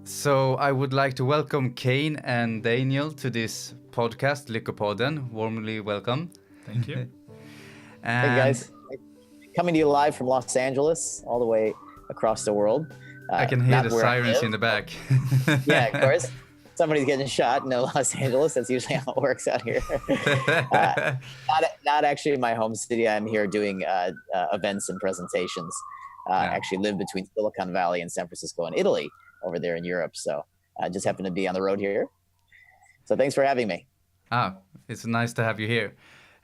So I would like to welcome Kane and Daniel to this podcast, Lyckopodden. Warmly welcome. Thank you. Hey And guys, coming to you live from Los Angeles, all the way across the world. I can hear not the where I sirens live. in the back. Yeah, of course. Somebody's getting shot in Los Angeles. That's usually how it works out here. Not actually in my home city. I'm here doing events and presentations. Actually live between Silicon Valley and San Francisco and Italy over there in Europe. So I just happen to be on the road here. So thanks for having me. It's nice to have you here.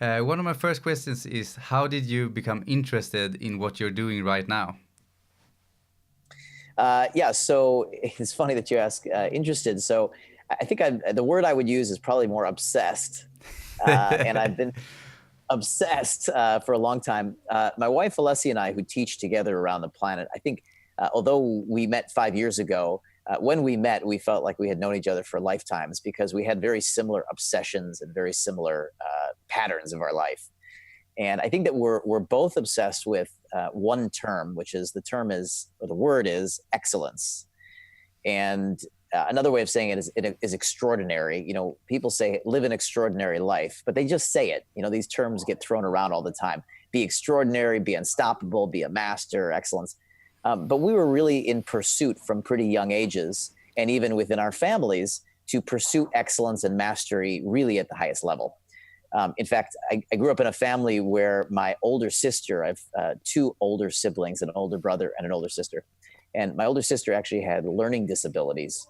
One of my first questions is, how did you become interested in what you're doing right now? So it's funny that you ask interested. So I think the word I would use is probably more obsessed. And I've been obsessed for a long time. My wife, Alessia, and I, who teach together around the planet, I think, although we met 5 years ago, when we met, we felt like we had known each other for lifetimes because we had very similar obsessions and very similar patterns of our life. And I think that we're both obsessed with one term, which is the word is excellence. And another way of saying it is extraordinary. You know, people say live an extraordinary life, but they just say it. You know, these terms get thrown around all the time. Be extraordinary, be unstoppable, be a master, excellence. But we were really in pursuit from pretty young ages, and even within our families, to pursue excellence and mastery really at the highest level. In fact, I grew up in a family where my older sister, I have two older siblings, an older brother and an older sister. And my older sister actually had learning disabilities.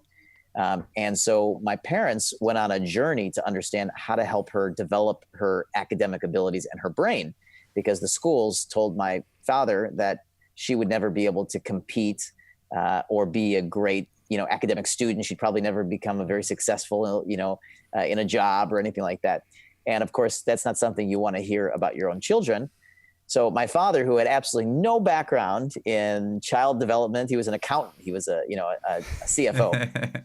And so my parents went on a journey to understand how to help her develop her academic abilities and her brain, because the schools told my father that she would never be able to compete or be a great, academic student. She'd probably never become a very successful, in a job or anything like that. And of course, that's not something you want to hear about your own children. So my father, who had absolutely no background in child development, he was an accountant. He was a CFO.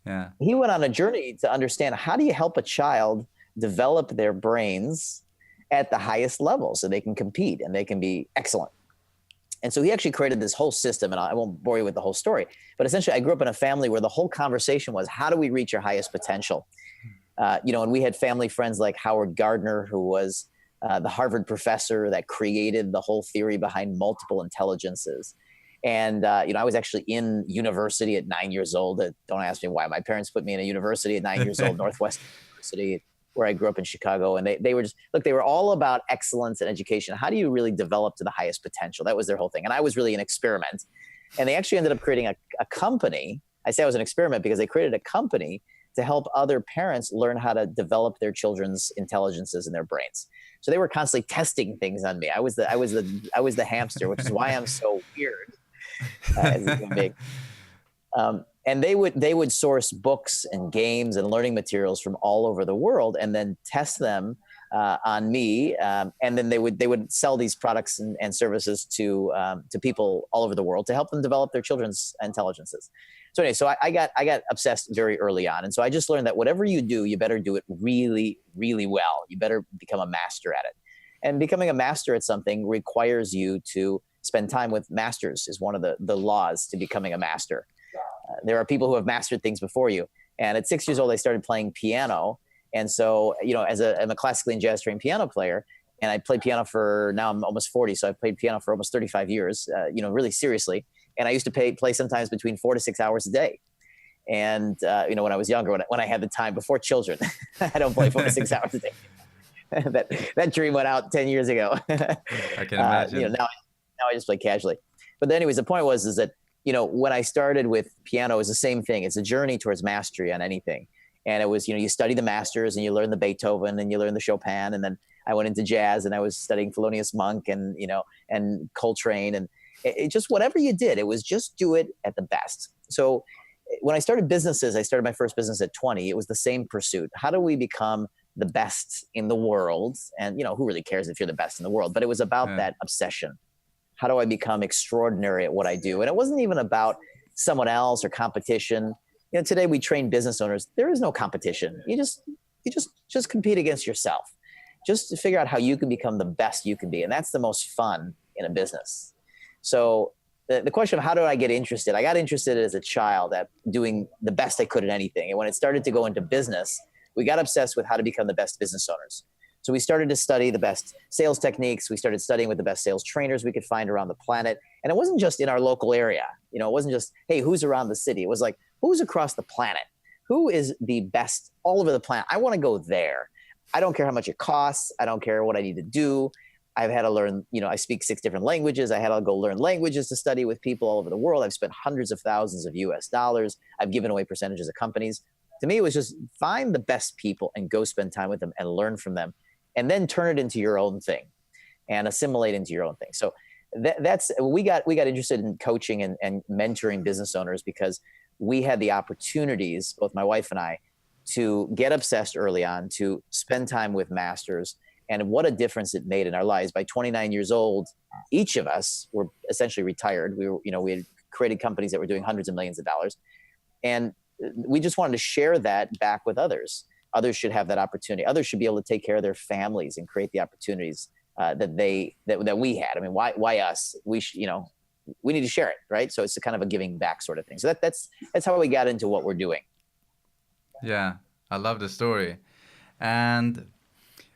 Yeah. He went on a journey to understand, how do you help a child develop their brains at the highest level so they can compete and they can be excellent. And so he actually created this whole system, and I won't bore you with the whole story, but essentially I grew up in a family where the whole conversation was, how do we reach our highest potential? And we had family friends like Howard Gardner, who was the Harvard professor that created the whole theory behind multiple intelligences. And, I was actually in university at 9 years old. Don't ask me why. My parents put me in a university at 9 years old, Northwestern University, where I grew up in Chicago. And they were just, they were all about excellence in education. How do you really develop to the highest potential? That was their whole thing. And I was really an experiment. And they actually ended up creating a company. I say I was an experiment because they created a company to help other parents learn how to develop their children's intelligences in their brains. So they were constantly testing things on me. I was the hamster, which is why I'm so weird as a human being. And they would source books and games and learning materials from all over the world, and then test them on me. And then they would sell these products and services to people all over the world to help them develop their children's intelligences. So anyway, so I got obsessed very early on. And so I just learned that whatever you do, you better do it really, really well. You better become a master at it. And becoming a master at something requires you to spend time with masters, is one of the laws to becoming a master. There are people who have mastered things before you. And at 6 years old, I started playing piano. And so, I'm a classically and jazz trained piano player. And I played piano now I'm almost 40. So I've played piano for almost 35 years, really seriously. And I used to play sometimes between 4 to 6 hours a day. And, when I was younger, when I had the time before children, I don't play 4 to 6 hours a day. that dream went out 10 years ago. I can imagine. Now I just play casually. But anyways, the point was that, when I started with piano, it was the same thing. It's a journey towards mastery on anything. And it was, you study the masters and you learn the Beethoven and you learn the Chopin. And then I went into jazz and I was studying Thelonious Monk and, and Coltrane, and it just, whatever you did, it was just do it at the best. So when I started businesses, I started my first business at 20. It was the same pursuit. How do we become the best in the world? And, who really cares if you're the best in the world? But it was about that obsession. How do I become extraordinary at what I do? And it wasn't even about someone else or competition. Today we train business owners. There is no competition. You just compete against yourself. Just to figure out how you can become the best you can be. And that's the most fun in a business. So the question of how did I get interested? I got interested as a child at doing the best I could at anything. And when it started to go into business, we got obsessed with how to become the best business owners. So we started to study the best sales techniques. We started studying with the best sales trainers we could find around the planet. And it wasn't just in our local area. You know, it wasn't just, hey, who's around the city? It was like, who's across the planet? Who is the best all over the planet? I want to go there. I don't care how much it costs. I don't care what I need to do. I've had to learn, you know, I speak 6 different languages. I had to go learn languages to study with people all over the world. I've spent hundreds of thousands of US dollars. I've given away percentages of companies. To me, it was just find the best people and go spend time with them and learn from them, and then turn it into your own thing and assimilate into your own thing. So we got interested in coaching and mentoring business owners because we had the opportunities, both my wife and I, to get obsessed early on, to spend time with masters, and what a difference it made in our lives. By 29 years old, each of us were essentially retired. We had created companies that were doing hundreds of millions of dollars. And we just wanted to share that back with others. Others should have that opportunity. Others should be able to take care of their families and create the opportunities that we had. I mean, why us? We need to share it, right? So it's a kind of a giving back sort of thing. So that's how we got into what we're doing. Yeah, I love the story. And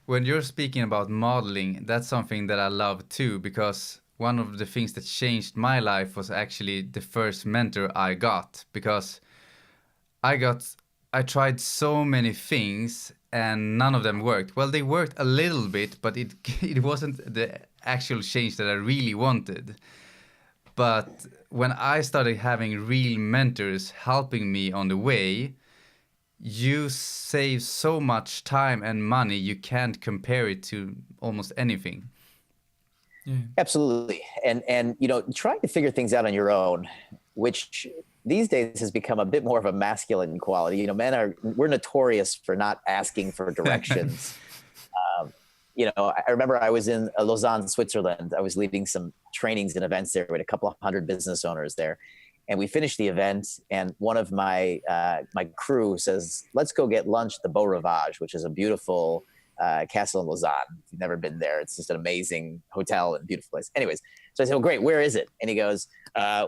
when you're speaking about modeling, that's something that I love too, because one of the things that changed my life was actually the first mentor I got, because I tried so many things and none of them worked. Well, they worked a little bit, but it wasn't the actual change that I really wanted. But when I started having real mentors helping me on the way, you save so much time and money, you can't compare it to almost anything. Yeah. Absolutely. And trying to figure things out on your own, which these days has become a bit more of a masculine quality. We're notorious for not asking for directions. I remember I was in Lausanne, Switzerland. I was leading some trainings and events there with a couple of hundred business owners there. And we finished the event, and one of my crew says, let's go get lunch at the Beau Rivage, which is a beautiful castle in Lausanne. If you've never been there, it's just an amazing hotel and beautiful place. Anyways, so I said, well, great, where is it? And he goes, I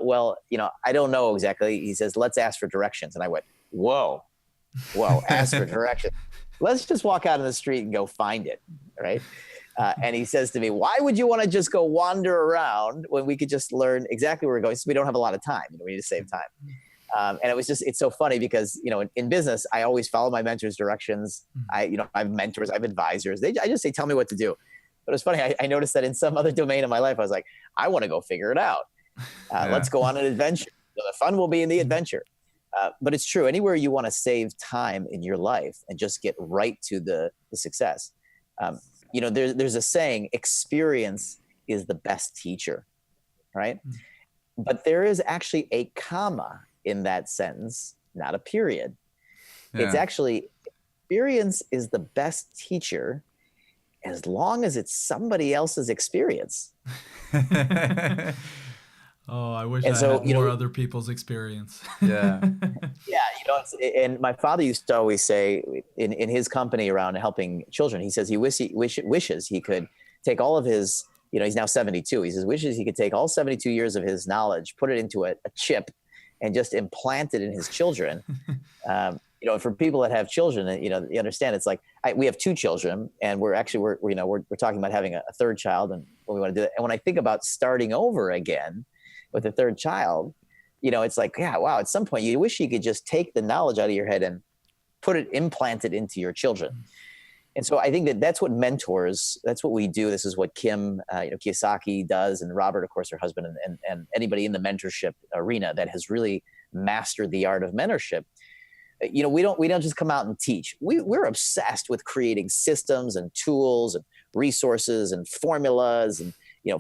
don't know exactly. He says, let's ask for directions. And I went, whoa, ask for directions. Let's just walk out in the street and go find it, right? And he says to me, why would you want to just go wander around when we could just learn exactly where we're going? So we don't have a lot of time. We need to save time. And it's so funny because, in business, I always follow my mentor's directions. I have mentors, I have advisors. I just say, tell me what to do. But it's funny. I noticed that in some other domain of my life, I was like, I want to go figure it out. Let's go on an adventure. The fun will be in the adventure. But it's true. Anywhere you want to save time in your life and just get right to the success. There's a saying, experience is the best teacher, right? But there is actually a comma in that sentence, not a period. Yeah. It's actually, experience is the best teacher as long as it's somebody else's experience. Oh, I wish I had more other people's experience. Yeah. Yeah, and my father used to always say in his company around helping children, he says he wishes he could take all of his, he's now 72. He says, wishes he could take all 72 years of his knowledge, put it into a chip and just implant it in his children. For people that have children, you understand it's like, we have 2 children and we're talking about having a third child and what we want to do. And when I think about starting over again with a third child, it's like, yeah, wow, at some point you wish you could just take the knowledge out of your head and implant it into your children. And so I think that's what mentors, that's what we do. This is what Kim Kiyosaki does, and Robert, of course, her husband, and anybody in the mentorship arena that has really mastered the art of mentorship. We don't just come out and teach. We're obsessed with creating systems and tools and resources and formulas and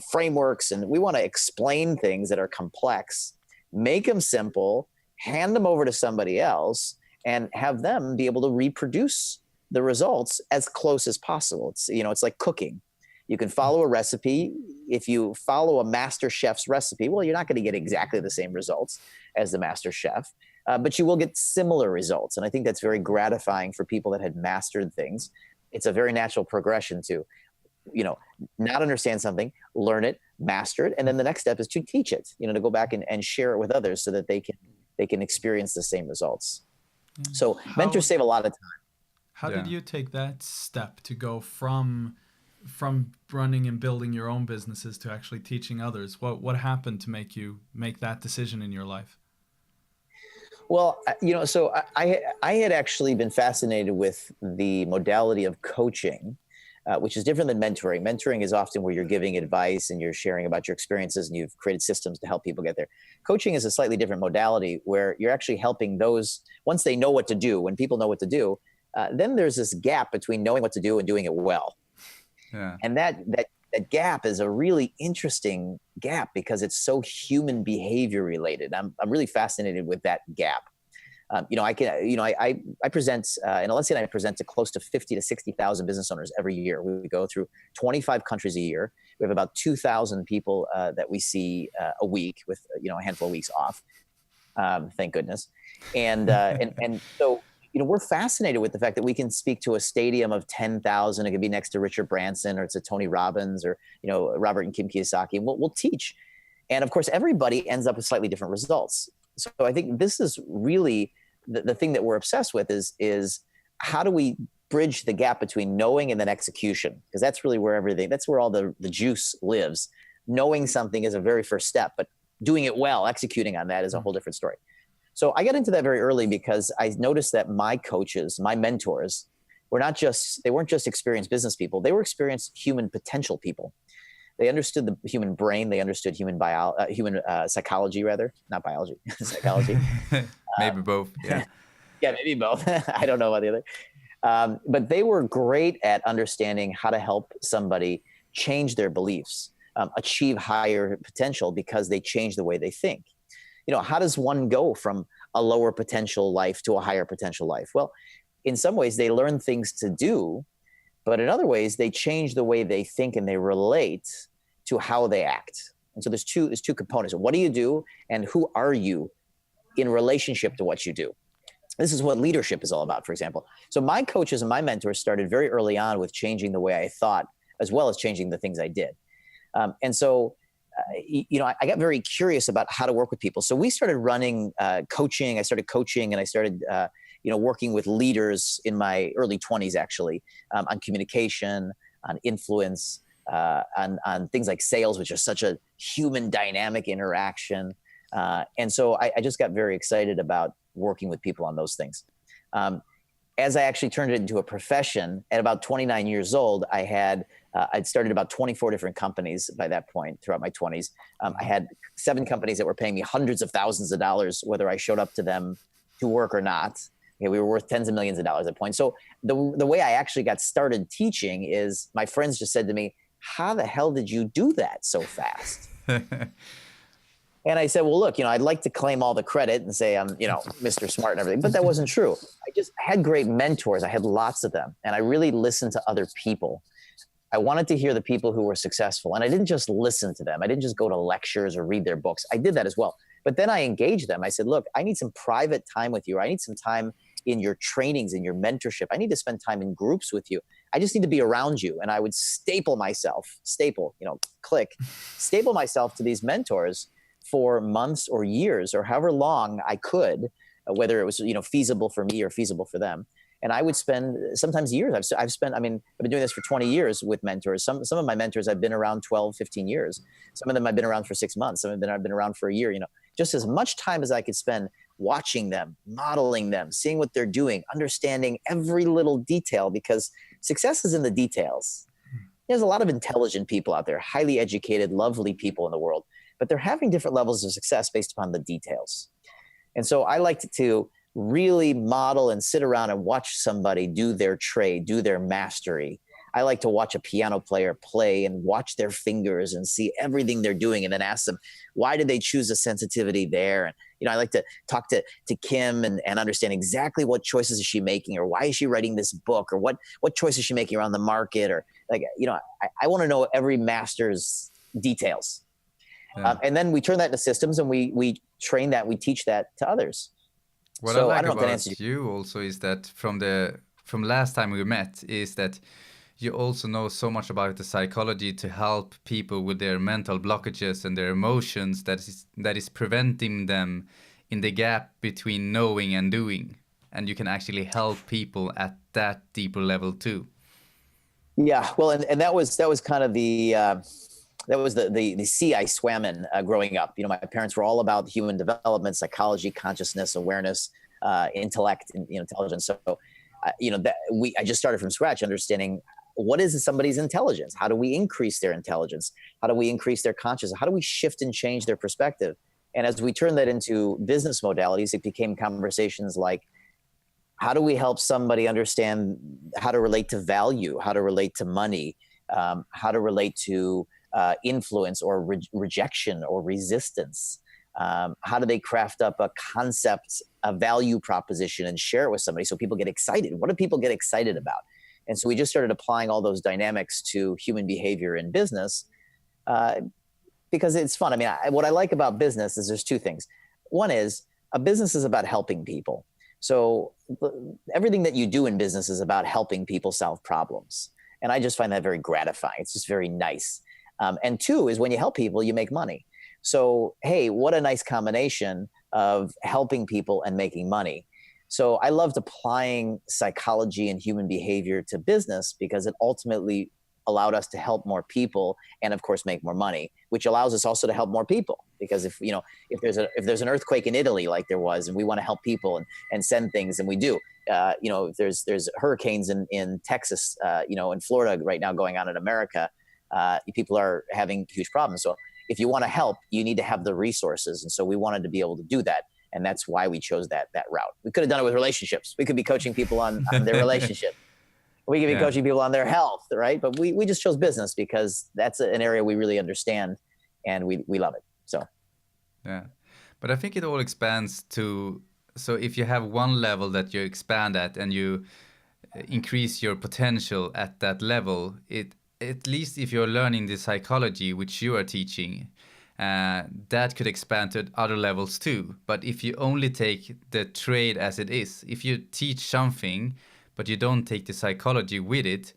frameworks, and we want to explain things that are complex, make them simple, hand them over to somebody else, and have them be able to reproduce the results as close as possible. It's like cooking. You can follow a recipe. If you follow a master chef's recipe, well, you're not going to get exactly the same results as the master chef, but you will get similar results. And I think that's very gratifying for people that had mastered things. It's a very natural progression to, not understand something, learn it, master it. And then the next step is to teach it, to go back and share it with others so that they can experience the same results. So mentors save a lot of time. How did you take that step to go from running and building your own businesses to actually teaching others? What happened to make you make that decision in your life? Well, so I had actually been fascinated with the modality of coaching, which is different than mentoring. Mentoring is often where you're giving advice and you're sharing about your experiences and you've created systems to help people get there. Coaching is a slightly different modality where you're actually helping those, once they know what to do, when people know what to do, then there's this gap between knowing what to do and doing it well. Yeah. And that gap is a really interesting gap because it's so human behavior related. I'm really fascinated with that gap. I present, and Alessia and I present to close to 50 to 60,000 business owners every year. We go through 25 countries a year. We have about 2,000 people that we see a week with, a handful of weeks off. Thank goodness. And so, we're fascinated with the fact that we can speak to a stadium of 10,000. It could be next to Richard Branson, or it's a Tony Robbins, or, Robert and Kim Kiyosaki. And we'll teach. And of course, everybody ends up with slightly different results. So I think this is really the thing that we're obsessed with is how do we bridge the gap between knowing and then execution? Because that's really where that's where all the juice lives. Knowing something is a very first step, but doing it well, executing on that is a whole different story. So I got into that very early because I noticed that my coaches, my mentors, they weren't just experienced business people. They were experienced human potential people. They understood the human brain. They understood human psychology, rather, not biology, psychology. Maybe both. Yeah. Yeah, maybe both. I don't know about the other. But they were great at understanding how to help somebody change their beliefs, achieve higher potential because they change the way they think. How does one go from a lower potential life to a higher potential life? Well, in some ways they learn things to do, but in other ways they change the way they think and they relate to how they act. And so there's two components. What do you do and who are you in relationship to what you do? This is what leadership is all about, for example. So my coaches and my mentors started very early on with changing the way I thought, as well as changing the things I did. And so I got very curious about how to work with people. So we started running coaching. I started coaching and I started, working with leaders in my early 20s, actually, on communication, on influence, on things like sales, which is such a human dynamic interaction. And so I just got very excited about working with people on those things. As I actually turned it into a profession at about 29 years old, I'd started about 24 different companies by that point throughout my 20s. I had 7 companies that were paying me hundreds of thousands of dollars, whether I showed up to them to work or not. Okay, we were worth tens of millions of dollars at that point. So the way I actually got started teaching is my friends just said to me, how the hell did you do that so fast? And I said, well, look, I'd like to claim all the credit and say I'm, Mr. Smart and everything, but that wasn't true. I just had great mentors. I had lots of them. And I really listened to other people. I wanted to hear the people who were successful. And I didn't just listen to them. I didn't just go to lectures or read their books. I did that as well. But then I engaged them. I said, look, I need some private time with you. I need some time in your trainings, in your mentorship. I need to spend time in groups with you. I just need to be around you. And I would staple myself to these mentors for months or years or however long I could, whether it was, feasible for me or feasible for them. And I would spend sometimes years. I've been doing this for 20 years with mentors. Some of my mentors, I've been around 12, 15 years. Some of them I've been around for 6 months. Some of them I've been around for a year, just as much time as I could spend watching them, modeling them, seeing what they're doing, understanding every little detail, because success is in the details. There's a lot of intelligent people out there, highly educated, lovely people in the world, but they're having different levels of success based upon the details. And so I like to really model and sit around and watch somebody do their trade, do their mastery. I like to watch a piano player play and watch their fingers and see everything they're doing and then ask them, why did they choose a sensitivity there? And, I like to talk to Kim and understand exactly what choices is she making, or why is she writing this book, or what choice is she making around the market, or I want to know every master's details. Yeah. And then we turn that into systems and we train that, we teach that to others. What I like about you also is that from last time we met is that you also know so much about the psychology to help people with their mental blockages and their emotions that is preventing them in the gap between knowing and doing. And you can actually help people at that deeper level too. Yeah, well, and that was kind of the the sea I swam in growing up. You know, my parents were all about human development, psychology, consciousness, awareness, intellect, and intelligence. So, I just started from scratch, understanding what is somebody's intelligence. How do we increase their intelligence? How do we increase their consciousness? How do we shift and change their perspective? And as we turned that into business modalities, it became conversations like, how do we help somebody understand how to relate to value, how to relate to money, how to relate to influence or rejection or resistance? How do they craft up a concept, a value proposition, and share it with somebody so people get excited? What do people get excited about? And so we just started applying all those dynamics to human behavior in business because it's fun. I mean, what I like about business is there's two things. One is a business is about helping people. So everything that you do in business is about helping people solve problems. And I just find that very gratifying. It's just very nice. And two is when you help people, you make money. So, hey, what a nice combination of helping people and making money. So I loved applying psychology and human behavior to business because it ultimately allowed us to help more people and of course make more money, which allows us also to help more people. Because if there's an earthquake in Italy like there was, and we want to help people and send things, and we do. If there's hurricanes in Texas, in Florida right now going on in America, people are having huge problems. So if you want to help, you need to have the resources. And so we wanted to be able to do that. And that's why we chose that route. We could have done it with relationships. We could be coaching people on their relationship. We could be coaching people on their health, right? But we just chose business because that's an area we really understand and we love it. So, yeah. But I think it all expands to, so if you have one level that you expand at and you increase your potential at that level, at least if you're learning the psychology which you are teaching, that could expand to other levels too. But if you only take the trade as it is, if you teach something, but you don't take the psychology with it,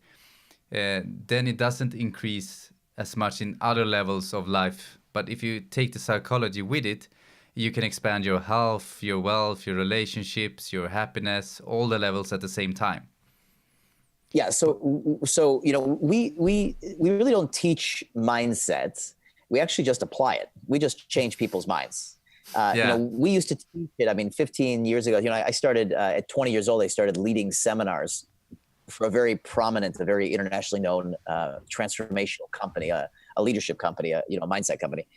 then it doesn't increase as much in other levels of life. But if you take the psychology with it, you can expand your health, your wealth, your relationships, your happiness, all the levels at the same time. Yeah. So we really don't teach mindset. We actually just apply it. We just change people's minds. We used to teach it. I mean, 15 years ago, I started at 20 years old. I started leading seminars for a very prominent, a very internationally known transformational company, a leadership company, a mindset company.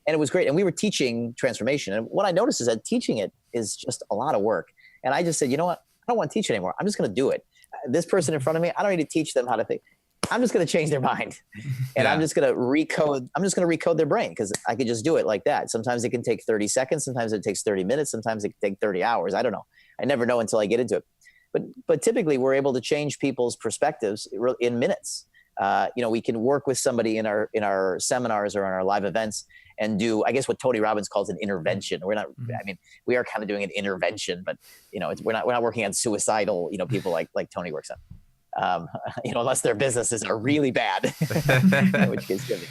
And it was great. And we were teaching transformation. And what I noticed is that teaching it is just a lot of work. And I just said, you know what? I don't want to teach it anymore. I'm just going to do it. This person in front of me, I don't need to teach them how to think. I'm just going to change their mind, and I'm just going to recode their brain because I could just do it like that. Sometimes it can take 30 seconds. Sometimes it takes 30 minutes. Sometimes it can take 30 hours. I don't know. I never know until I get into it. But typically we're able to change people's perspectives in minutes. We can work with somebody in our seminars or in our live events and do, I guess, what Tony Robbins calls an intervention. We're not, we are kind of doing an intervention, but we're not working on suicidal, people like Tony works on. Unless their businesses are really bad, which is good.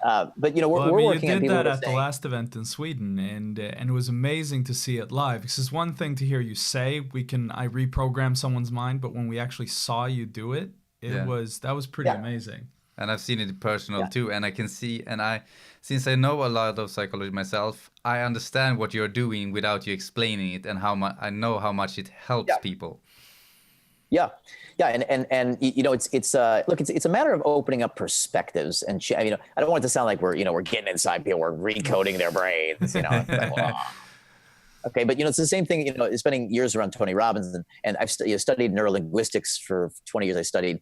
But we're working on people. You did that at the last event in Sweden, and it was amazing to see it live. Because it's one thing to hear you say, I reprogram someone's mind, but when we actually saw you do it, that was pretty amazing. And I've seen it personal too, and I can see, since I know a lot of psychology myself, I understand what you're doing without you explaining it, and I know how much it helps people. Yeah. And it's a matter of opening up perspectives. And I don't want it to sound like we're getting inside people, we're recoding their brains, Okay, but it's the same thing. Spending years around Tony Robbins, and I've studied neurolinguistics for 20 years. I studied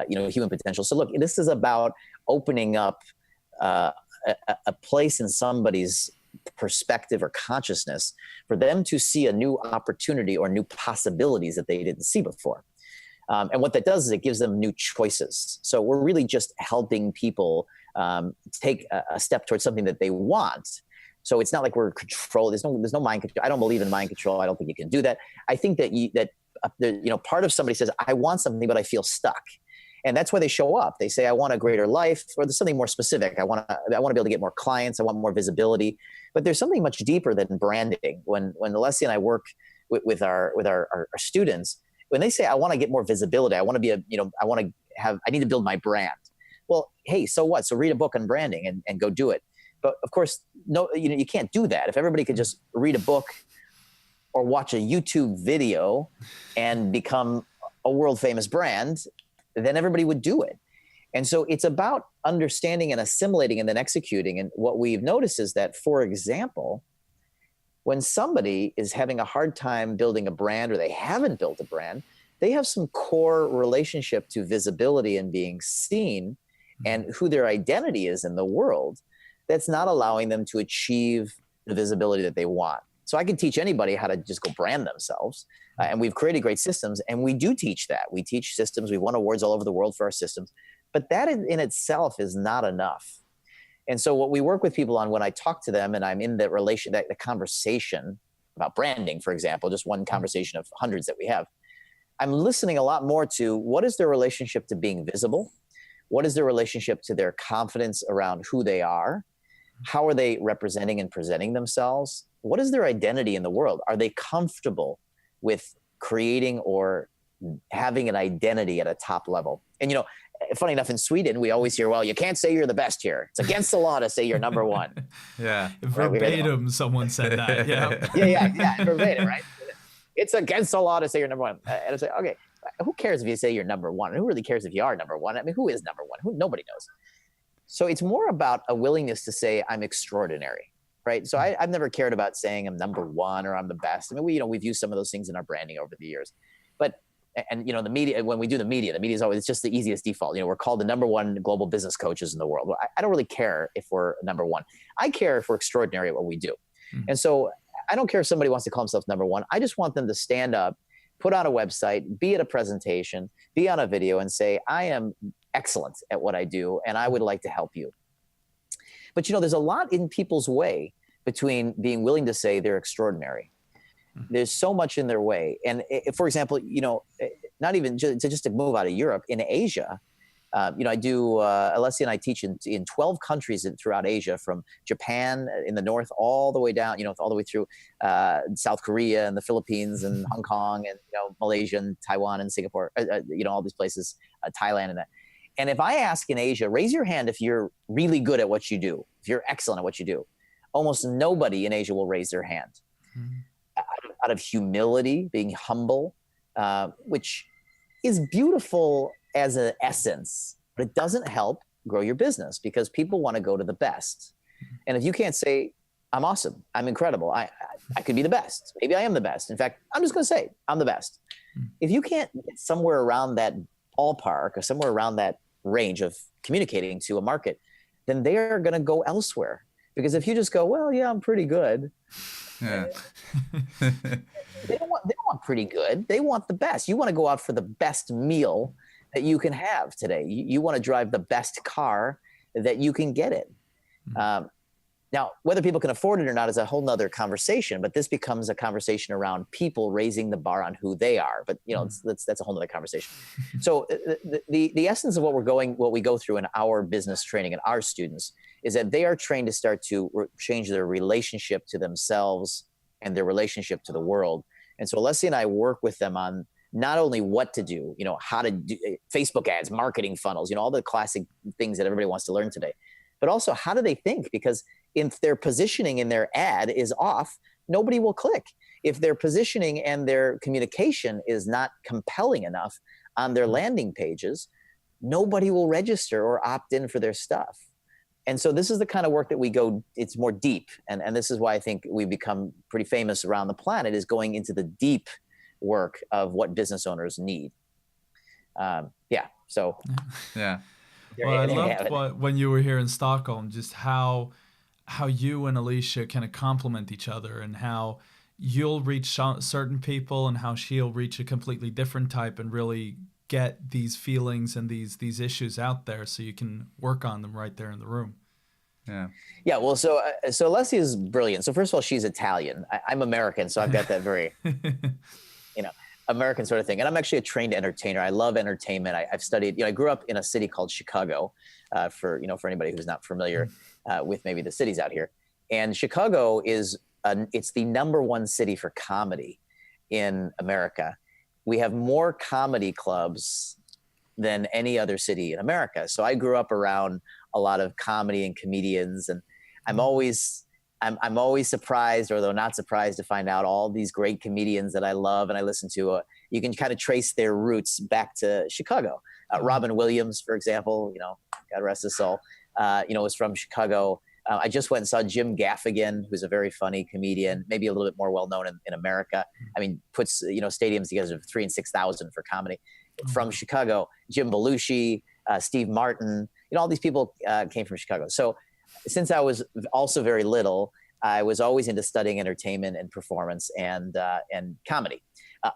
human potential. So look, this is about opening up a place in somebody's perspective or consciousness for them to see a new opportunity or new possibilities that they didn't see before. And what that does is it gives them new choices. So we're really just helping people take a step towards something that they want. So it's not like we're controlled. There's no mind control. I don't believe in mind control. I don't think you can do that. I think that part of somebody says, I want something, but I feel stuck. And that's why they show up. They say, I want a greater life, or there's something more specific. I want to be able to get more clients. I want more visibility. But there's something much deeper than branding. When Alessia and I work with our students, when they say, I want to get more visibility, I want to be I need to build my brand. Well, hey, so what? So read a book on branding and go do it. But of course, no, you can't do that. If everybody could just read a book or watch a YouTube video and become a world famous brand, then everybody would do it. And so it's about understanding and assimilating and then executing. And what we've noticed is that, for example, when somebody is having a hard time building a brand, or they haven't built a brand, they have some core relationship to visibility and being seen and who their identity is in the world that's not allowing them to achieve the visibility that they want. So I can teach anybody how to just go brand themselves. And we've created great systems, and we do teach that. We teach systems. We won awards all over the world for our systems. But that in itself is not enough. And so what we work with people on, when I talk to them and I'm in the conversation about branding, for example, just one conversation of hundreds that we have, I'm listening a lot more to what is their relationship to being visible? What is their relationship to their confidence around who they are? How are they representing and presenting themselves? What is their identity in the world? Are they comfortable with creating or having an identity at a top level? And, funny enough, in Sweden, we always hear, well, you can't say you're the best here. It's against the law to say you're number one. Yeah. Verbatim, someone said that. Yeah. yeah. Verbatim, right? It's against the law to say you're number one. And it's like, okay, who cares if you say you're number one? Who really cares if you are number one? I mean, who is number one? Nobody knows. So it's more about a willingness to say I'm extraordinary, right? So I've never cared about saying I'm number one or I'm the best. I mean, we've used some of those things in our branding over the years, but the media, when we do the media is always, it's just the easiest default. We're called the number one global business coaches in the world. Well, I don't really care if we're number one. I care if we're extraordinary at what we do. Mm-hmm. And so I don't care if somebody wants to call themselves number one. I just want them to stand up, put on a website, be at a presentation, be on a video, and say, I am excellent at what I do, and I would like to help you. But there's a lot in people's way between being willing to say they're extraordinary. There's so much in their way. And for example, not even just to move out of Europe, in Asia, I do, Alessia and I teach in 12 countries throughout Asia, from Japan in the north all the way down, all the way through South Korea and the Philippines and Hong Kong and Malaysia and Taiwan and Singapore, all these places, Thailand and that. And if I ask in Asia, raise your hand if you're really good at what you do, if you're excellent at what you do, almost nobody in Asia will raise their hand. Mm-hmm. Out of humility, being humble, which is beautiful as an essence, but it doesn't help grow your business, because people want to go to the best. And if you can't say, I'm awesome, I'm incredible, I could be the best, maybe I am the best. In fact, I'm just going to say I'm the best. If you can't get somewhere around that ballpark or somewhere around that range of communicating to a market, then they are going to go elsewhere. Because if you just go, well, yeah, I'm pretty good. Yeah. They don't want pretty good. They want the best. You want to go out for the best meal that you can have today. You want to drive the best car that you can get it. Now, whether people can afford it or not is a whole nother conversation, but this becomes a conversation around people raising the bar on who they are. But, that's a whole nother conversation. So the essence of what we go through in our business training and our students is that they are trained to start to change their relationship to themselves and their relationship to the world. And so Alessia and I work with them on not only what to do, how to do Facebook ads, marketing funnels, all the classic things that everybody wants to learn today, but also how do they think? Because if their positioning in their ad is off, nobody will click. If their positioning and their communication is not compelling enough on their landing pages, nobody will register or opt in for their stuff. And so this is the kind of work that we go, it's more deep. And this is why I think we've become pretty famous around the planet, is going into the deep work of what business owners need. So. Yeah. Well, I loved when you were here in Stockholm, just how you and Alessia kind of complement each other, and how you'll reach certain people and how she'll reach a completely different type, and really get these feelings and these issues out there so you can work on them right there in the room. Yeah. Well, so Alessia is brilliant. So first of all, she's Italian. I'm American, so I've got that very, American sort of thing. And I'm actually a trained entertainer. I love entertainment. I've studied, I grew up in a city called Chicago, for anybody who's not familiar with maybe the cities out here. And Chicago is, it's the #1 city for comedy in America. We have more comedy clubs than any other city in America. So I grew up around a lot of comedy and comedians, and I'm always surprised, or though not surprised, to find out all these great comedians that I love and I listen to. You can kind of trace their roots back to Chicago. Robin Williams, for example, God rest his soul, was from Chicago. I just went and saw Jim Gaffigan, who's a very funny comedian, maybe a little bit more well-known in America. I mean, puts, stadiums together of 3,000 and 6,000 for comedy. From Chicago, Jim Belushi, Steve Martin, all these people came from Chicago. So since I was also very little, I was always into studying entertainment and performance and comedy.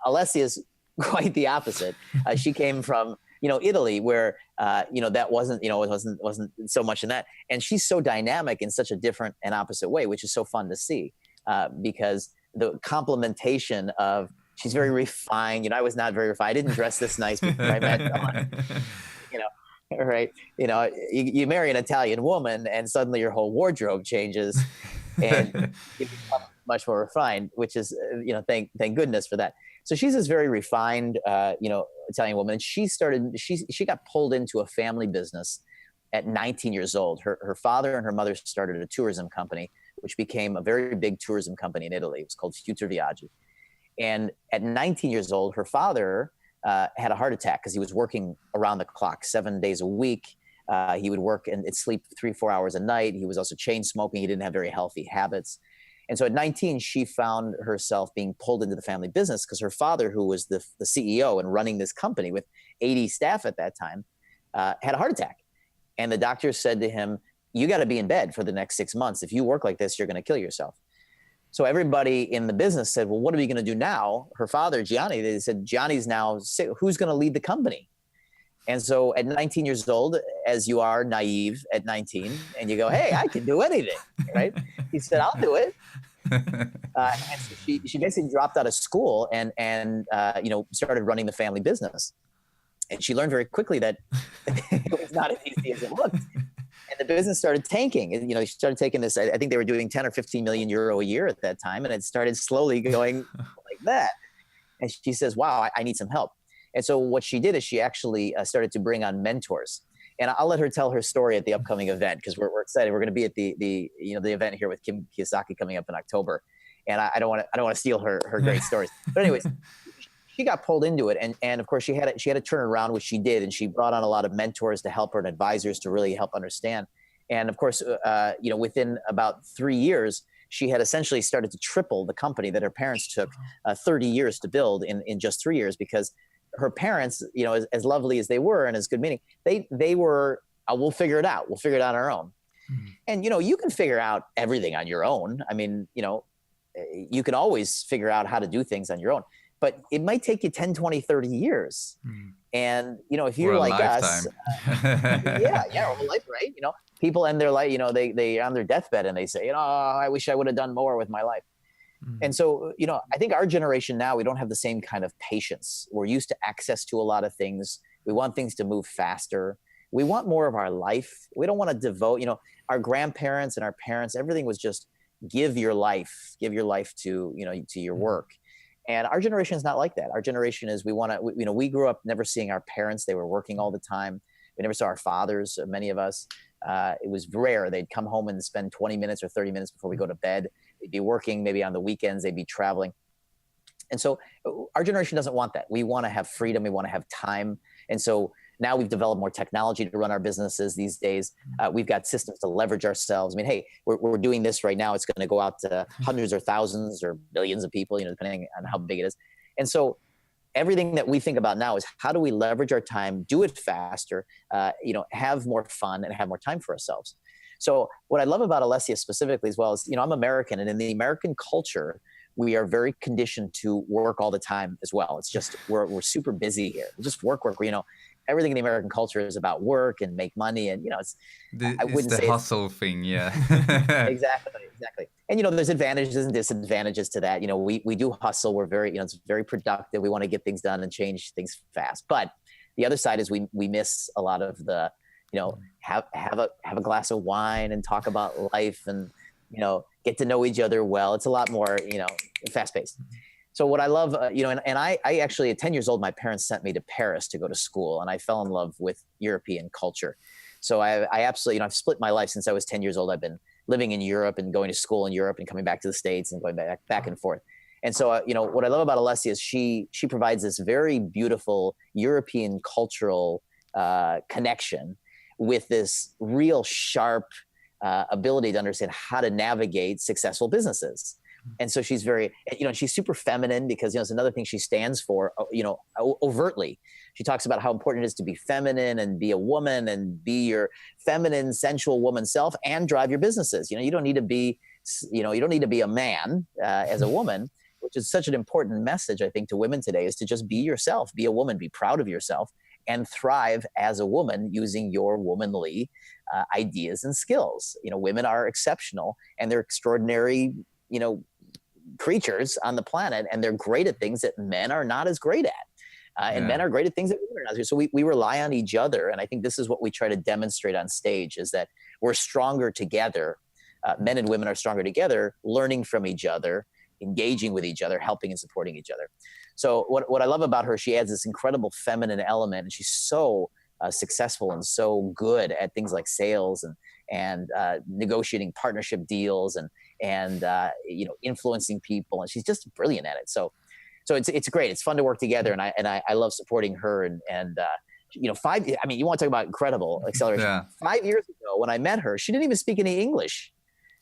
Alessia is quite the opposite. She came from Italy, where that wasn't it wasn't so much in that, and she's so dynamic in such a different and opposite way, which is so fun to see, because the complementation of, she's very refined. I was not very refined. I didn't dress this nice before I met Dawn. Right? You marry an Italian woman, and suddenly your whole wardrobe changes, and you become much more refined, which is, thank goodness for that. So she's this very refined, Italian woman, and she got pulled into a family business at 19 years old. Her father and her mother started a tourism company, which became a very big tourism company in Italy. It was called Future Viaggi. And at 19 years old, her father had a heart attack because he was working around the clock, 7 days a week. He would work and sleep 3-4 hours a night. He was also chain smoking. He didn't have very healthy habits. And so at 19, she found herself being pulled into the family business because her father, who was the CEO and running this company with 80 staff at that time, had a heart attack. And the doctor said to him, "You got to be in bed for the next 6 months. If you work like this, you're going to kill yourself." So everybody in the business said, "Well, what are we going to do now?" Her father, Gianni, they said, "Gianni's now sick. Who's going to lead the company?" And so at 19 years old, as you are naive at 19, and you go, "Hey, I can do anything," right? He said, "I'll do it." And so she basically dropped out of school and started running the family business. And she learned very quickly that it was not as easy as it looked. And the business started tanking. And, she started taking this, I think they were doing 10 or 15 million euro a year at that time. And it started slowly going like that. And she says, "Wow, I need some help." And so what she did is she actually started to bring on mentors. And I'll let her tell her story at the upcoming event, because we're excited. We're going to be at the event here with Kim Kiyosaki coming up in October. And I don't want to steal her great stories. But anyways, she got pulled into it, and of course she had to turn around, which she did, and she brought on a lot of mentors to help her and advisors to really help understand. And of course, within about 3 years, she had essentially started to triple the company that her parents took 30 years to build in just 3 years, because her parents, as lovely as they were and as good meaning, they were, "We'll figure it out. We'll figure it out on our own." Mm-hmm. And, you can figure out everything on your own. I mean, you can always figure out how to do things on your own, but it might take you 10, 20, 30 years. Mm-hmm. And, if you're like us, yeah, or a life, right? People end their life, they're on their deathbed and they say, "I wish I would have done more with my life." Mm-hmm. And so, I think our generation now, we don't have the same kind of patience. We're used to access to a lot of things. We want things to move faster. We want more of our life. We don't want to devote, our grandparents and our parents, everything was just give your life to, to your work. And our generation is not like that. Our generation is, we grew up never seeing our parents. They were working all the time. We never saw our fathers, many of us. It was rare. They'd come home and spend 20 minutes or 30 minutes before we go to bed. They'd be working, maybe on the weekends, they'd be traveling. And so our generation doesn't want that. We want to have freedom. We want to have time. And so now we've developed more technology to run our businesses these days. We've got systems to leverage ourselves. I mean, hey, we're doing this right now. It's going to go out to hundreds or thousands or millions of people, depending on how big it is. And so everything that we think about now is how do we leverage our time, do it faster, have more fun and have more time for ourselves. So what I love about Alessia specifically as well is, I'm American, and in the American culture, we are very conditioned to work all the time as well. It's just, we're super busy here. We just work. everything in the American culture is about work and make money. And, I wouldn't the say hustle thing. Yeah. Exactly. And, there's advantages and disadvantages to that. We do hustle. We're very, it's very productive. We want to get things done and change things fast. But the other side is we miss a lot of the, have a glass of wine and talk about life and, get to know each other well. It's a lot more, fast paced. So what I love, and I actually at 10 years old, my parents sent me to Paris to go to school, and I fell in love with European culture. So I absolutely, I've split my life since I was 10 years old. I've been living in Europe and going to school in Europe and coming back to the States and going back and forth. And so, what I love about Alessia is she provides this very beautiful European cultural connection with this real sharp ability to understand how to navigate successful businesses. And so she's very, she's super feminine because, it's another thing she stands for, overtly. She talks about how important it is to be feminine and be a woman and be your feminine, sensual woman self and drive your businesses. You don't need to be, you don't need to be a man as a woman, which is such an important message, I think, to women today, is to just be yourself, be a woman, be proud of yourself, and thrive as a woman using your womanly ideas and skills. Women are exceptional and they're extraordinary, creatures on the planet, and they're great at things that men are not as great at. And men are great at things that women are not. So we rely on each other. And I think this is what we try to demonstrate on stage, is that we're stronger together. Men and women are stronger together, learning from each other, engaging with each other, helping and supporting each other. So what I love about her, she adds this incredible feminine element, and she's so successful and so good at things like sales and negotiating partnership deals and influencing people, and she's just brilliant at it. So it's great. It's fun to work together, and I love supporting her. And you want to talk about incredible acceleration. Yeah. 5 years ago when I met her, she didn't even speak any English.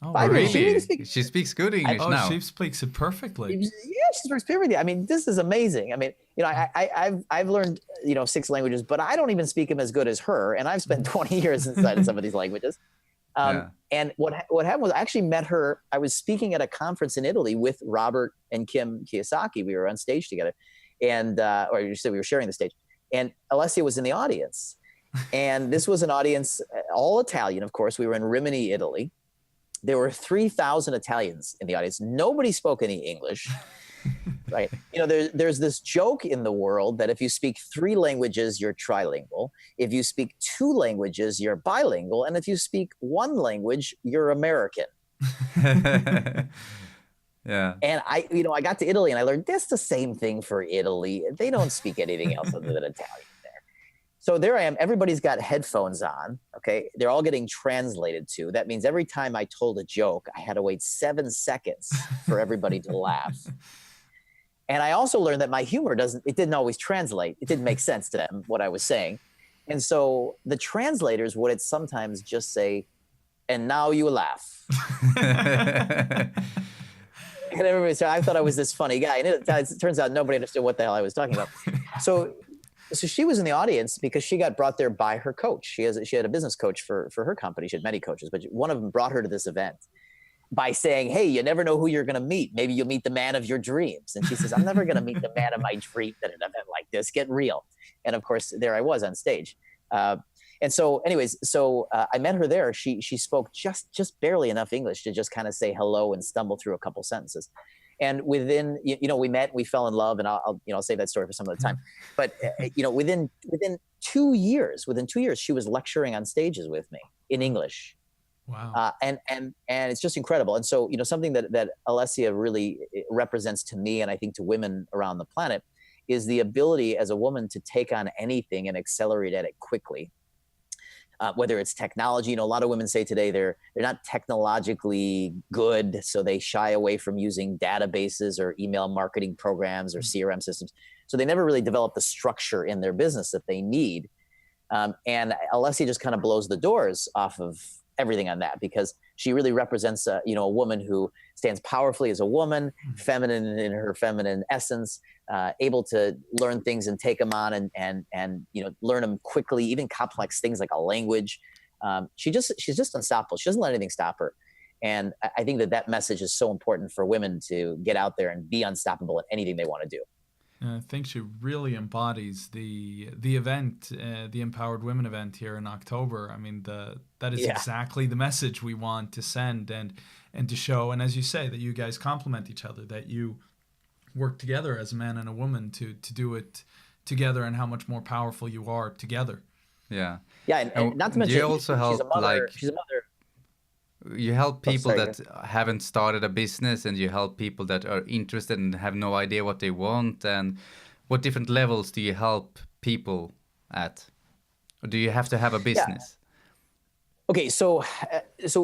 Oh, really? She speaks good English now. She speaks it perfectly. Yeah, she speaks perfectly. This is amazing. I've learned 6 languages, but I don't even speak them as good as her. And I've spent 20 years inside of some of these languages. And what happened was I actually met her. I was speaking at a conference in Italy with Robert and Kim Kiyosaki. We were on stage together, and or you said we were sharing the stage. And Alessia was in the audience, and this was an audience all Italian. Of course, we were in Rimini, Italy. There were 3,000 Italians in the audience. Nobody spoke any English. Right. There's this joke in the world that if you speak 3 languages, you're trilingual. If you speak 2 languages, you're bilingual. And if you speak 1 language, you're American. Yeah. And I got to Italy and I learned that's the same thing for Italy. They don't speak anything else other than Italian there. So there I am. Everybody's got headphones on. Okay. They're all getting translated to. That means every time I told a joke, I had to wait 7 seconds for everybody to laugh. And I also learned that my humor didn't always translate. It didn't make sense to them, what I was saying. And so the translators would sometimes just say, and now you laugh. And everybody said, I thought I was this funny guy. And it turns out nobody understood what the hell I was talking about. So she was in the audience because she got brought there by her coach. She had a business coach for her company. She had many coaches, but one of them brought her to this event by saying, hey, you never know who you're going to meet. Maybe you'll meet the man of your dreams. And she says, I'm never going to meet the man of my dreams at an event like this. Get real. And of course, there I was on stage. And so anyways, I met her there. She spoke just barely enough English to just kind of say hello and stumble through a couple sentences. And within, we met, we fell in love, and I'll save that story for some other time. But, within 2 years, she was lecturing on stages with me in English. Wow. And it's just incredible. And so, something that Alessia really represents to me, and I think to women around the planet, is the ability as a woman to take on anything and accelerate at it quickly. Whether it's technology, a lot of women say today they're not technologically good, so they shy away from using databases or email marketing programs or CRM systems. So they never really develop the structure in their business that they need. And Alessia just kind of blows the doors off of everything on that, because she really represents a woman who stands powerfully as a woman, feminine in her feminine essence, able to learn things and take them on and learn them quickly, even complex things like a language. She's just unstoppable. She doesn't let anything stop her. And I think that message is so important for women to get out there and be unstoppable at anything they want to do. I think she really embodies the event, the Empowered Women event here in October. I mean, that is exactly the message we want to send and to show. And as you say, that you guys complement each other, that you work together as a man and a woman to do it together, and how much more powerful you are together. Yeah. Yeah, and not to mention, you also help, she's a mother. You help people that haven't started a business, and you help people that are interested and have no idea what they want. And what different levels do you help people at? Or do you have to have a business? Yeah. Okay, so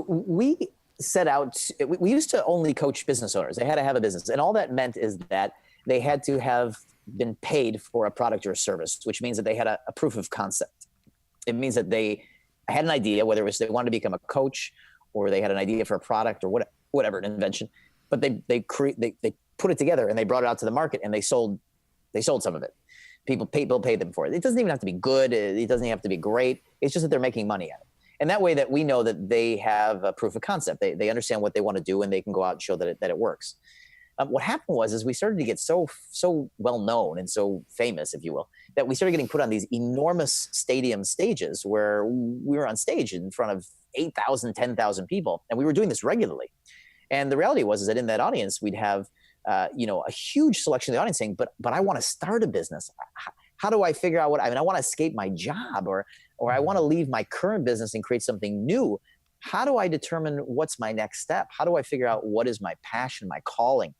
we set out, we used to only coach business owners. They had to have a business. And all that meant is that they had to have been paid for a product or a service, which means that they had a proof of concept. It means that they had an idea, whether it was they wanted to become a coach, or they had an idea for a product, or whatever, an invention, but they put it together and they brought it out to the market, and they sold some of it. People paid them for it. It doesn't even have to be good. It doesn't even have to be great. It's just that they're making money at it. And that way that we know that they have a proof of concept. They understand what they want to do, and they can go out and show that it works. What happened was we started to get so well known and so famous, if you will, that we started getting put on these enormous stadium stages where we were on stage in front of 8,000, 10,000 people, and we were doing this regularly. And the reality was that in that audience, we'd have a huge selection of the audience saying, "But I want to start a business. How do I figure out I want to escape my job, or I want to leave my current business and create something new. How do I determine what's my next step? How do I figure out what is my passion, my calling?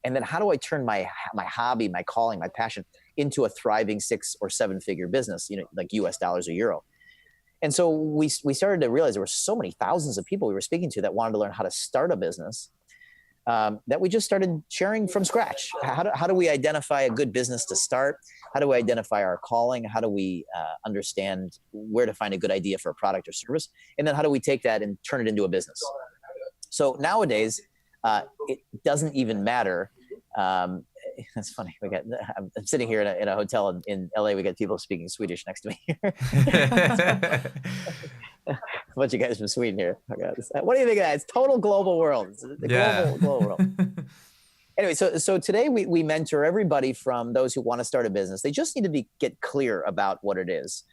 And then how do I turn my hobby, my calling, my passion into a thriving 6 or 7 figure business, like US dollars or euro?" And so we started to realize there were so many thousands of people we were speaking to that wanted to learn how to start a business, that we just started sharing from scratch. How do we identify a good business to start? How do we identify our calling? How do we understand where to find a good idea for a product or service? And then how do we take that and turn it into a business? So nowadays, it doesn't even matter. That's funny. I'm sitting here in a hotel in LA. We got people speaking Swedish next to me. A bunch of guys from Sweden here. What do you think of that? It's total global world. It's the global world. Anyway, so today we mentor everybody from those who want to start a business. They just need to get clear about what it is.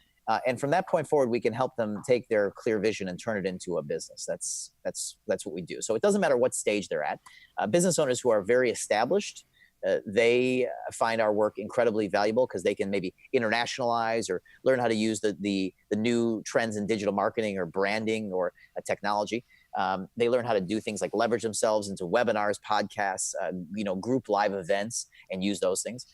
And from that point forward, we can help them take their clear vision and turn it into a business. That's what we do. So it doesn't matter what stage they're at. Business owners who are very established, they find our work incredibly valuable because they can maybe internationalize or learn how to use the new trends in digital marketing or branding or technology. They learn how to do things like leverage themselves into webinars, podcasts, group live events, and use those things.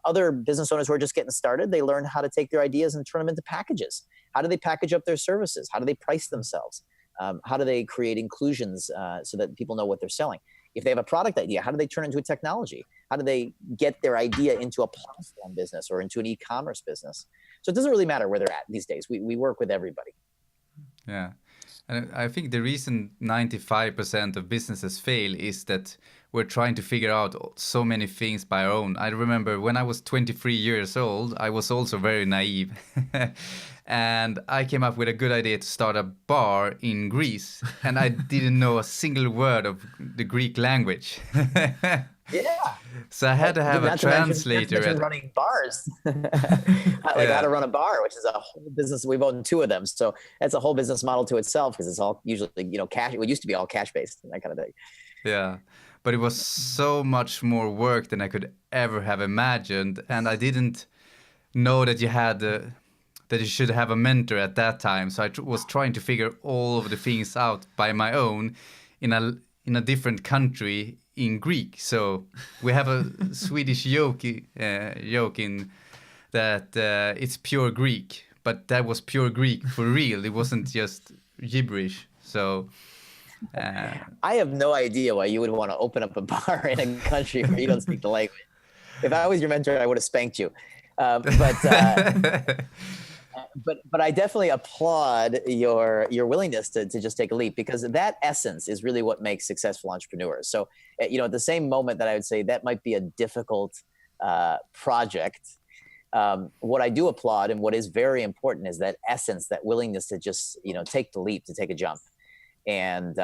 Other business owners who are just getting started, they learn how to take their ideas and turn them into packages. How do they package up their services? How do they price themselves? How do they create inclusions so that people know what they're selling? If they have a product idea, how do they turn it into a technology? How do they get their idea into a platform business or into an e-commerce business? So it doesn't really matter where they're at these days. We work with everybody. Yeah. And I think the reason 95% of businesses fail is that we're trying to figure out so many things by our own. I remember when I was 23 years old, I was also very naive. And I came up with a good idea to start a bar in Greece. And I didn't know a single word of the Greek language. Yeah. So I had to have a translator. Running bars, how to run a bar, which is a whole business. We've owned 2 of them, so that's a whole business model to itself because it's all usually cash. It used to be all cash based and that kind of thing. Yeah, but it was so much more work than I could ever have imagined, and I didn't know that that you should have a mentor at that time. So I was trying to figure all of the things out by my own in a different country in Greek. So we have a Swedish joke in that it's pure Greek, but that was pure Greek for real. It wasn't just gibberish. So I have no idea why you would want to open up a bar in a country where you don't speak the language. If I was your mentor, I would have spanked you. But I definitely applaud your willingness to just take a leap, because that essence is really what makes successful entrepreneurs. So, at the same moment that I would say that might be a difficult project, what I do applaud and what is very important is that essence, that willingness to just, take the leap, to take a jump and,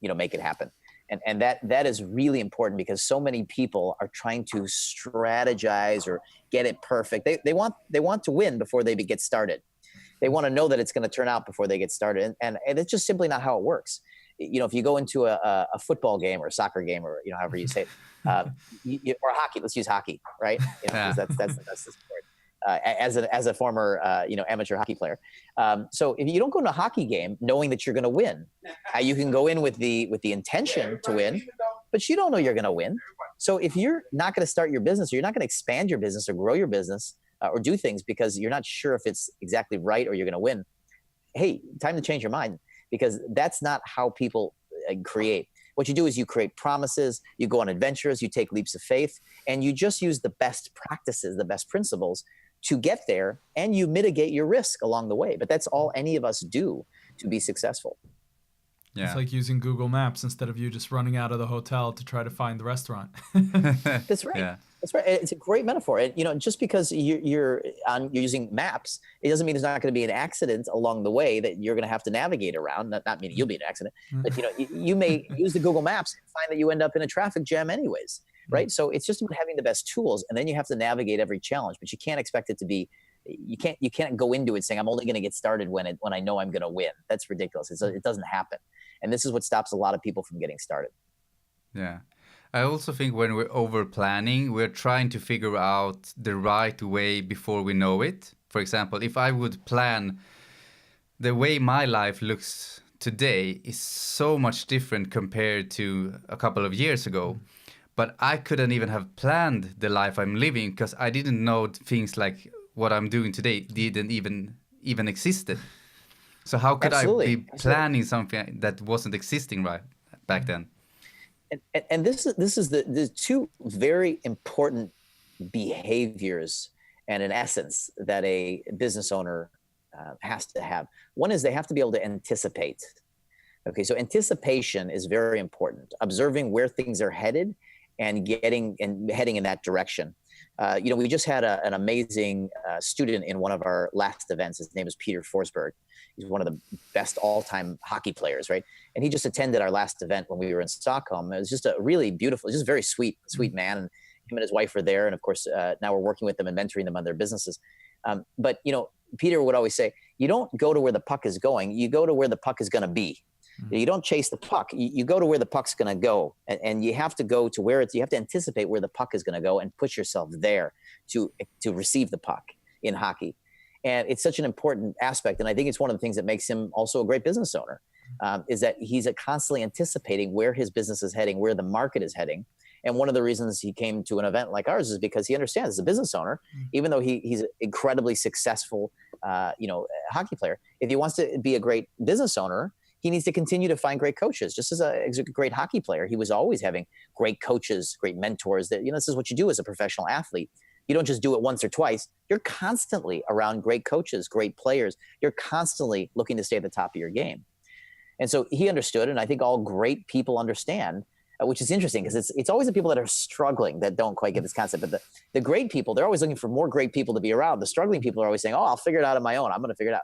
make it happen. And that is really important because so many people are trying to strategize or get it perfect. They want to win before they get started. They want to know that it's going to turn out before they get started. And it's just simply not how it works. You know, if you go into a football game or a soccer game or, you know, however you say it, or hockey, let's use hockey, right? You know, Yeah. that's the sport. As a former amateur hockey player, so if you don't go to a hockey game knowing that you're going to win, you can go in with the intention to win, but you don't know you're going to win. So if you're not going to start your business, or you're not going to expand your business or grow your business or do things because you're not sure if it's exactly right or you're going to win, hey, time to change your mind, because that's not how people create. What you do is you create promises, you go on adventures, you take leaps of faith, and you just use the best practices, the best principles to get there, and you mitigate your risk along the way. But that's all any of us do to be successful. Yeah. It's like using Google Maps instead of you just running out of the hotel to try to find the restaurant. That's right. Yeah. That's right. It's a great metaphor. And, you know, just because you're using maps, it doesn't mean there's not going to be an accident along the way that you're going to have to navigate around. Not meaning you'll be in an accident, but, you know, you may use the Google Maps and find that you end up in a traffic jam anyways. Right. So it's just about having the best tools, and then you have to navigate every challenge, but you can't expect it to be, you can't go into it saying, I'm only going to get started when I know I'm going to win. That's ridiculous. It doesn't happen. And this is what stops a lot of people from getting started. Yeah. I also think when we're over planning, we're trying to figure out the right way before we know it. For example, if I would plan, the way my life looks today is so much different compared to a couple of years ago. But I couldn't even have planned the life I'm living because I didn't know things like what I'm doing today didn't even existed. So how could I be planning something that wasn't existing right back then? And this is the two very important behaviors and an essence that a business owner has to have. One is they have to be able to anticipate. Okay, so anticipation is very important. Observing where things are headed and heading in that direction. You know, we just had an amazing student in one of our last events. His name is Peter Forsberg. He's one of the best all-time hockey players, right? And he just attended our last event when we were in Stockholm. It was just a really beautiful, just a very sweet man. And him and his wife were there. And of course, now we're working with them and mentoring them on their businesses. But, you know, Peter would always say, you don't go to where the puck is going. You go to where the puck is going to be. You don't chase the puck. You go to where the puck's going to go, and you have to go to where you have to anticipate where the puck is going to go and put yourself there to receive the puck in hockey. And it's such an important aspect. And I think it's one of the things that makes him also a great business owner, is that he's constantly anticipating where his business is heading, where the market is heading. And one of the reasons he came to an event like ours is because he understands as a business owner, even though he's an incredibly successful, hockey player, if he wants to be a great business owner, he needs to continue to find great coaches. Just as a great hockey player, he was always having great coaches, great mentors. That, you know, this is what you do as a professional athlete. You don't just do it once or twice. You're constantly around great coaches, great players. You're constantly looking to stay at the top of your game. And so he understood, and I think all great people understand, which is interesting because it's always the people that are struggling that don't quite get this concept. But the great people, they're always looking for more great people to be around. The struggling people are always saying, oh, I'll figure it out on my own. I'm going to figure it out.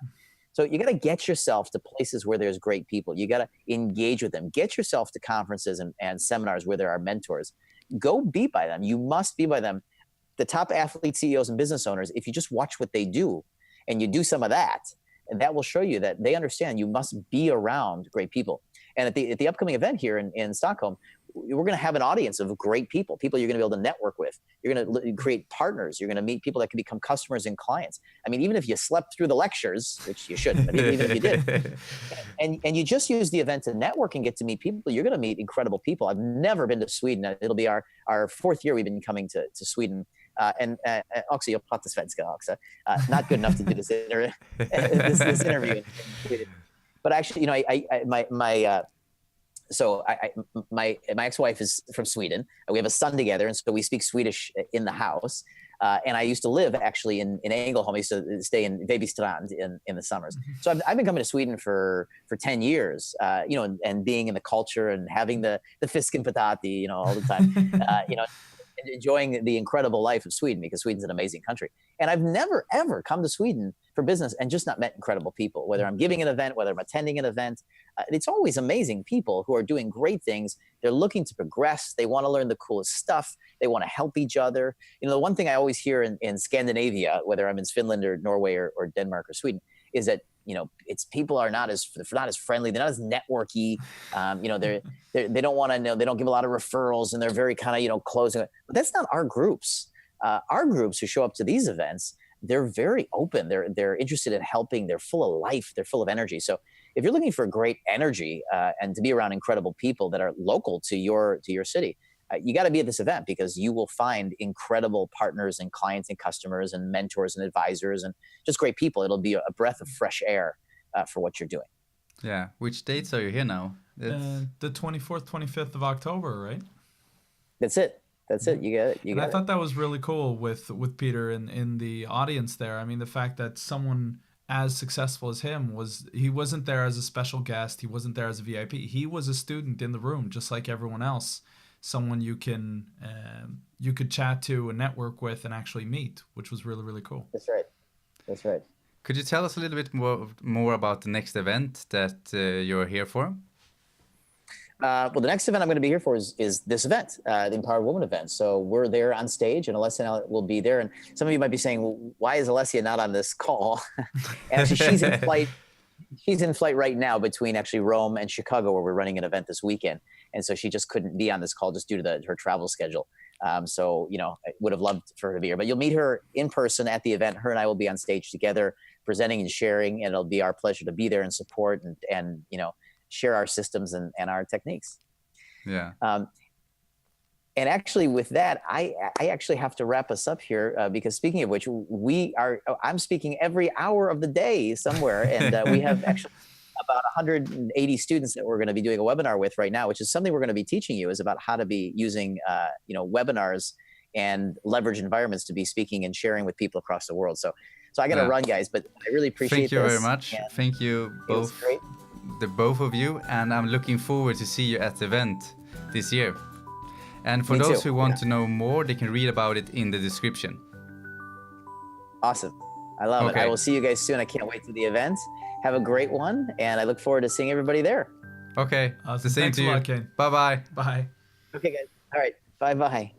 So you got to get yourself to places where there's great people. You got to engage with them. Get yourself to conferences and seminars where there are mentors. Go be by them. You must be by them. The top athlete CEOs and business owners, if you just watch what they do and you do some of that, and that will show you that they understand you must be around great people. And at the upcoming event here in Stockholm, we're going to have an audience of great people you're going to be able to network with. You're going to create partners. You're going to meet people that can become customers and clients. I mean, even if you slept through the lectures, which you shouldn't, but even if you did, and you just use the event to network and get to meet people, you're going to meet incredible people. I've never been to Sweden. It'll be our fourth year we've been coming to Sweden. And också, jag pratar svenska också. Not good enough to do this interview. But actually, you know, my ex-wife is from Sweden. We have a son together, and so we speak Swedish in the house. And I used to live actually in Ängelholm. I used to stay in Vebystrand in the summers. So I've been coming to Sweden for 10 years, you know, and being in the culture and having the fisk and patati, you know, all the time, you know. enjoying the incredible life of Sweden, because Sweden's an amazing country. And I've never, ever come to Sweden for business and just not met incredible people, whether I'm giving an event, whether I'm attending an event. It's always amazing people who are doing great things. They're looking to progress. They want to learn the coolest stuff. They want to help each other. The one thing I always hear in Scandinavia, whether I'm in Finland or Norway or Denmark or Sweden, is that it's people are not as friendly. They're not as networky. They don't want to know. They don't give a lot of referrals, and they're very kind of closing. But that's not our groups. Our groups who show up to these events, they're very open. They're interested in helping. They're full of life. They're full of energy. So if you're looking for great energy and to be around incredible people that are local to your city, you got to be at this event, because you will find incredible partners and clients and customers and mentors and advisors and just great people. It'll be a breath of fresh air for what you're doing. Yeah. Which dates are you here now? The 24th, 25th of October, right? That's it. You got it. I thought that was really cool with Peter in the audience there. I mean, the fact that someone as successful as him he wasn't there as a special guest. He wasn't there as a VIP. He was a student in the room, just like everyone else. Someone you could chat to and network with and actually meet, which was really, really cool. That's right. Could you tell us a little bit more about the next event that you're here for? Well, the next event I'm going to be here for is this event, the Empowered Woman event. So we're there on stage, and Alessia and I will be there. And some of you might be saying, well, why is Alessia not on this call? Actually, she's in flight. She's in flight right now between actually Rome and Chicago, where we're running an event this weekend. And so she just couldn't be on this call just due to her travel schedule. So, I would have loved for her to be here. But you'll meet her in person at the event. Her and I will be on stage together, presenting and sharing. And it'll be our pleasure to be there and support and share our systems and our techniques. Yeah. And actually with that, I actually have to wrap us up here because speaking of which, I'm speaking every hour of the day somewhere. And we have actually about 180 students that we're going to be doing a webinar with right now, which is something we're going to be teaching you, is about how to be using, webinars and leverage environments to be speaking and sharing with people across the world. So I got to run, guys, but I really appreciate this. Thank you very much. Thank you both, the both of you. And I'm looking forward to see you at the event this year. And for those who want to know more, they can read about it in the description. Awesome. I love it. I will see you guys soon. I can't wait to the event. Have a great one, and I look forward to seeing everybody there. Okay. Awesome. The same Thanks to you. a lot, Kane. Bye-bye. Bye. Okay, guys. All right. Bye-bye.